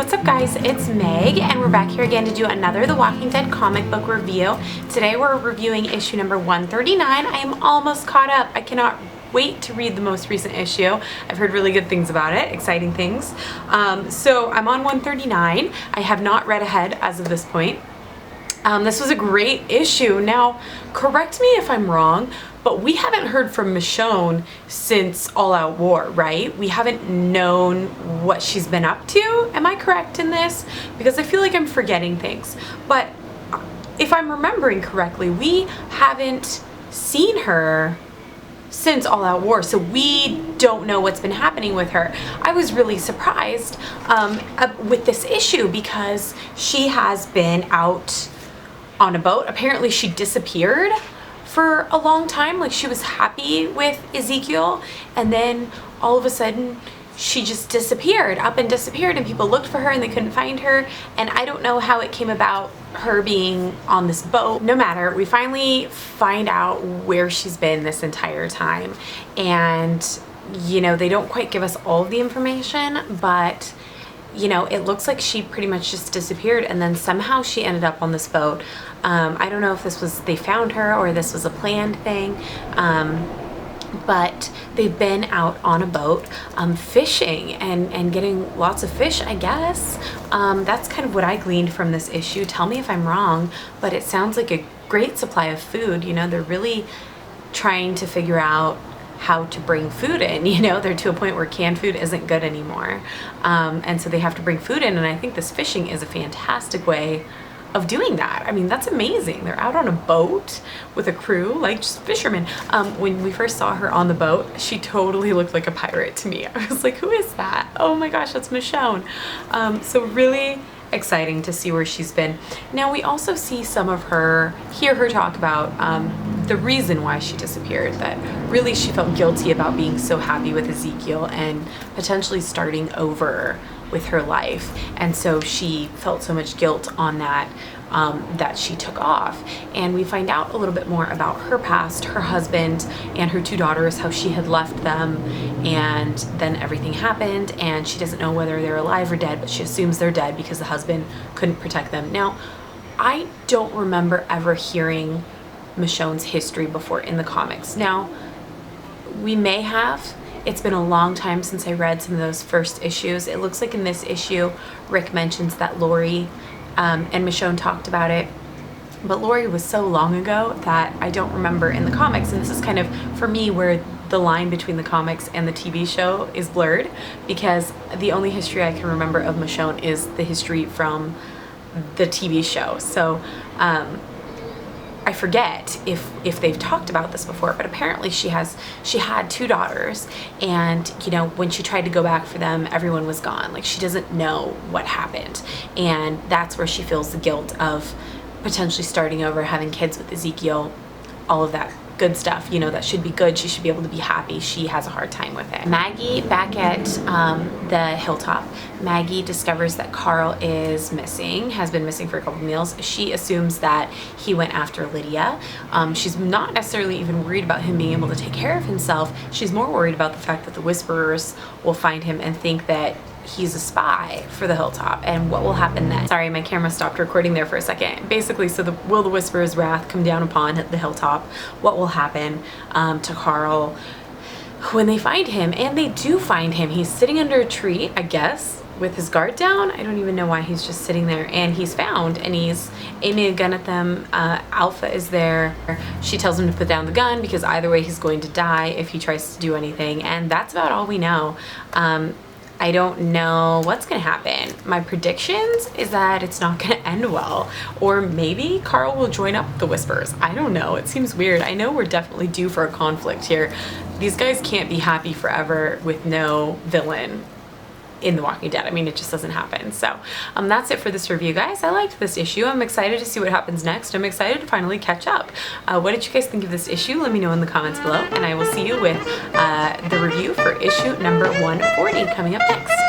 What's up guys, it's Meg and we're back here again to do another The Walking Dead comic book review. Today we're reviewing issue number 139. I am almost caught up. I cannot wait to read the most recent issue. I've heard really good things about it, exciting things. So I'm on 139. I have not read ahead as of this point. This was a great issue. Now, correct me if I'm wrong, but we haven't heard from Michonne since All Out War, right? We haven't known what she's been up to. Am I correct in this? Because I feel like I'm forgetting things. But if I'm remembering correctly, we haven't seen her since All Out War, so we don't know what's been happening with her. I was really surprised with this issue because she has been out on a boat. Apparently she disappeared for a long time. Like, she was happy with Ezekiel and then all of a sudden she just disappeared, up and disappeared, and people looked for her and they couldn't find her. And I don't know how it came about, her being on this boat. No matter, we finally find out where she's been this entire time. And you know, they don't quite give us all of the information, but you know, it looks like she pretty much just disappeared and then somehow she ended up on this boat. I don't know if this was, they found her or this was a planned thing, but they've been out on a boat fishing and getting lots of fish, I guess. That's kind of what I gleaned from this issue. Tell me if I'm wrong, but it sounds like a great supply of food. You know, they're really trying to figure out how to bring food in. You know, they're to a point where canned food isn't good anymore, and so they have to bring food in, and I think this fishing is a fantastic way of doing that. I mean, that's amazing. They're out on a boat with a crew, like just fishermen. When we first saw her on the boat, she totally looked like a pirate to me. I was like, who is that? Oh my gosh, that's Michonne. So really exciting to see where she's been. Now we also see some of her, hear her talk about the reason why she disappeared, that really she felt guilty about being so happy with Ezekiel and potentially starting over with her life, and so she felt so much guilt on that, that she took off. And we find out a little bit more about her past, her husband and her two daughters, how she had left them and then everything happened and she doesn't know whether they're alive or dead, but she assumes they're dead because the husband couldn't protect them. Now, I don't remember ever hearing Michonne's history before in the comics. Now, we may have. It's been a long time since I read some of those first issues. It looks like in this issue, Rick mentions that Lori and Michonne talked about it, but Lori was so long ago that I don't remember in the comics. And this is kind of, for me, where the line between the comics and the TV show is blurred, because the only history I can remember of Michonne is the history from the TV show. So, I forget if they've talked about this before, but apparently she had two daughters, and you know, when she tried to go back for them, everyone was gone. Like, she doesn't know what happened, and that's where she feels the guilt of potentially starting over, having kids with Ezekiel, all of that good stuff, you know, that should be good. She should be able to be happy. She has a hard time with it. Maggie back at the hilltop. Maggie discovers that Carl is missing, has been missing for a couple of meals. She assumes that he went after Lydia. She's not necessarily even worried about him being able to take care of himself. She's more worried about the fact that the Whisperers will find him and think that he's a spy for the hilltop, and what will happen then. Sorry, my camera stopped recording there for a second. Basically, so will the Whisperer's wrath come down upon the hilltop? What will happen to Carl when they find him? And they do find him. He's sitting under a tree, I guess, with his guard down. I don't even know why he's just sitting there, and he's found and he's aiming a gun at them. Alpha is there. She tells him to put down the gun because either way he's going to die if he tries to do anything, and that's about all we know. I don't know what's gonna happen. My predictions is that it's not gonna end well, or maybe Carl will join up with the Whispers. I don't know, it seems weird. I know we're definitely due for a conflict here. These guys can't be happy forever with no villain in The Walking Dead. I mean, it just doesn't happen. So that's it for this review, guys. I liked this issue. I'm excited to see what happens next. I'm excited to finally catch up. What did you guys think of this issue? Let me know in the comments below, and I will see you with the review for issue number 140 coming up next.